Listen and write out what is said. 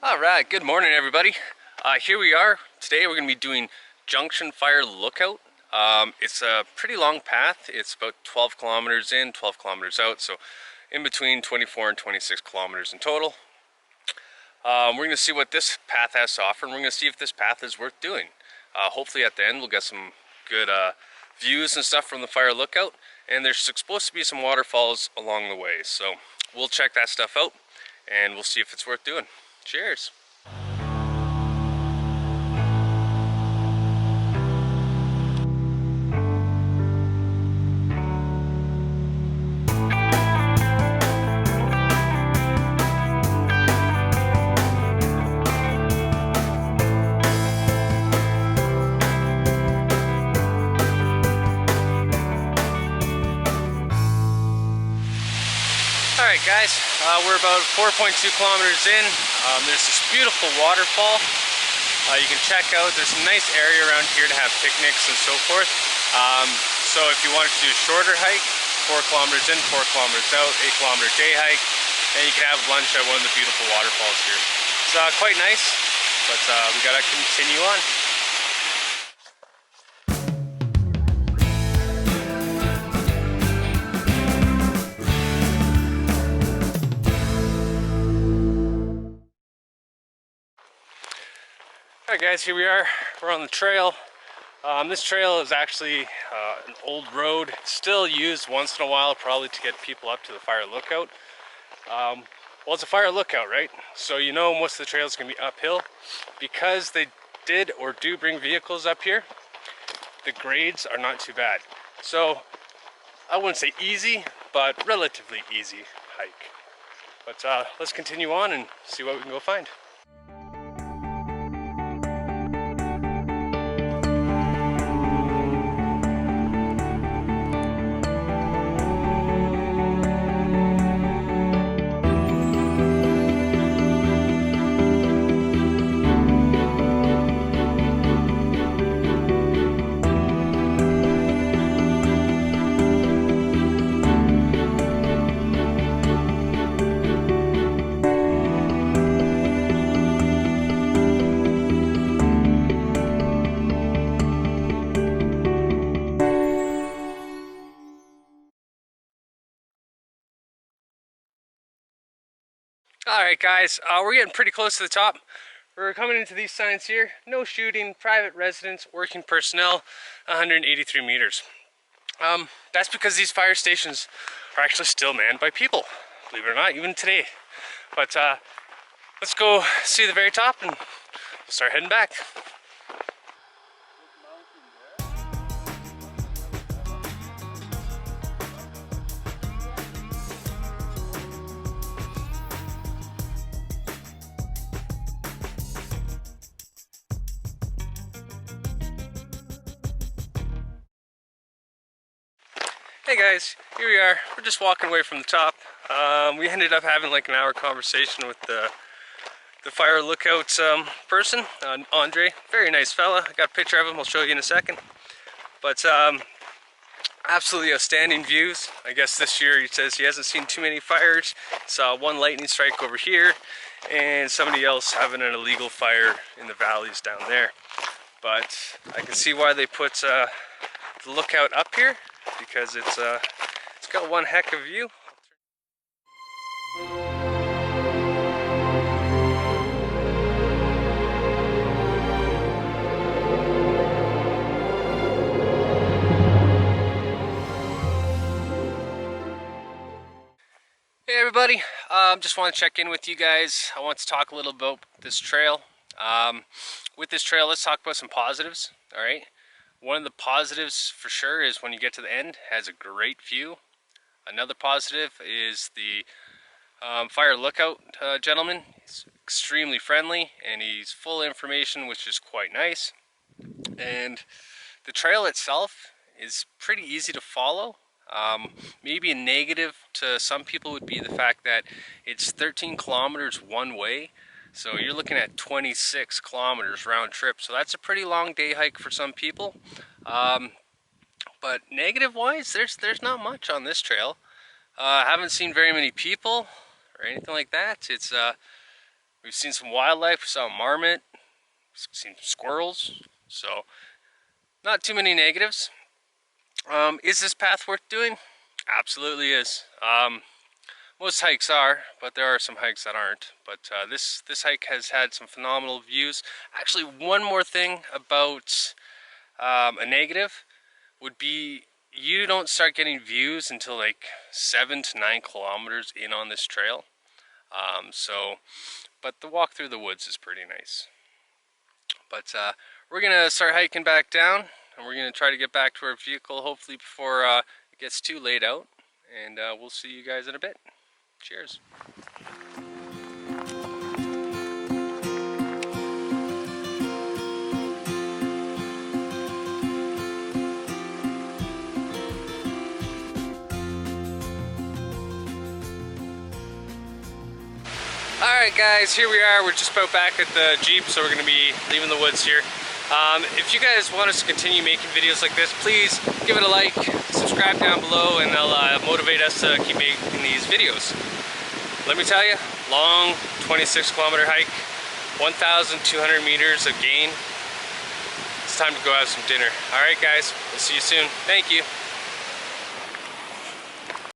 Alright, good morning everybody. Here we are. Today we're going to be doing Junction Fire Lookout. It's a pretty long path. It's about 12 kilometers in, 12 kilometers out, so in between 24 and 26 kilometers in total. We're going to see what this path has to offer, and we're going to see if this path is worth doing. Hopefully at the end we'll get some good views and stuff from the fire lookout, and there's supposed to be some waterfalls along the way, so we'll check that stuff out and we'll see if it's worth doing. Cheers! Alright guys, we're about 4.2 kilometers in. There's this beautiful waterfall you can check out. There's a nice area around here to have picnics and so forth. So if you wanted to do a shorter hike, 4 kilometers in, 4 kilometers out, 8-kilometer day hike, and you can have lunch at one of the beautiful waterfalls here. It's quite nice, but we gotta continue on. Alright guys, here we are. We're on the trail. This trail is actually an old road. It's still used once in a while, probably to get people up to the fire lookout. Well, it's a fire lookout, right? So you know most of the trail is going to be uphill. Because they did or do bring vehicles up here, the grades are not too bad. So I wouldn't say easy, but relatively easy hike. But let's continue on and see what we can go find. Alright guys, we're getting pretty close to the top. We're coming into these signs here. No shooting, private residence, working personnel, 183 meters. That's because these fire stations are actually still manned by people, believe it or not, even today. But let's go see the very top and we'll start heading back. Hey guys, here we are. We're just walking away from the top. We ended up having like an hour conversation with the fire lookout person, Andre. Very nice fella. I got a picture of him, I'll show you in a second. But absolutely outstanding views. I guess this year he says he hasn't seen too many fires. Saw one lightning strike over here and somebody else having an illegal fire in the valleys down there. But I can see why they put the lookout up here, because it's got one heck of a view. Hey everybody, just want to check in with you guys. I want to talk a little about this trail. With this trail, let's talk about some positives. All right. One of the positives for sure is when you get to the end, it has a great view. Another positive is the fire lookout gentleman. He's extremely friendly and he's full of information, which is quite nice. And the trail itself is pretty easy to follow. Maybe a negative to some people would be the fact that it's 13 kilometers one way. So you're looking at 26 kilometers round trip. So that's a pretty long day hike for some people. But negative wise, there's not much on this trail. I haven't seen very many people or anything like that. It's We've seen some wildlife. We saw a marmot. We've seen squirrels. So not too many negatives. Is this path worth doing? Absolutely is. Most hikes are, but there are some hikes that aren't. But this hike has had some phenomenal views. Actually, one more thing about a negative would be you don't start getting views until like 7 to 9 kilometers in on this trail. But the walk through the woods is pretty nice. But we're gonna start hiking back down, and we're gonna try to get back to our vehicle hopefully before it gets too late out. And we'll see you guys in a bit. Cheers. Alright guys, here we are. We're just about back at the Jeep, so we're going to be leaving the woods here. If you guys want us to continue making videos like this, please give it a like, subscribe down below, and they'll motivate us to keep making these videos. Let me tell you, long 26-kilometer hike, 1,200 meters of gain. It's time to go have some dinner. Alright guys, we'll see you soon. Thank you.